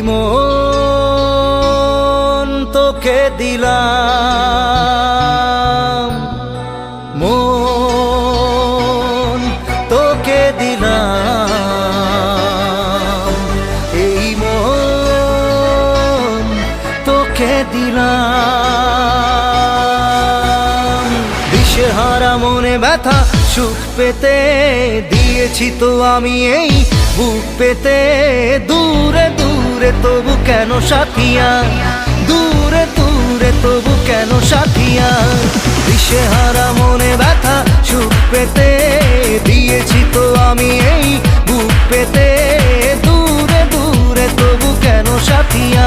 মন তোকে দিলাম, মন তোকে দিলাম, এই মন তোকে দিলাম। দিশেহারা মনে ব্যথা সুখ পেতে দিয়েছি তো আমি এই বুক পেতে। দূরে দূরে তবু কেন সাথিয়া, দূরে দূরে তবু কেন সাথিয়া। দিশেহারা মনে ব্যথা সুখ পেতে দিয়েছি তো আমি এই বুক পেতে। দূরে দূরে তবু কেন সাথিয়া।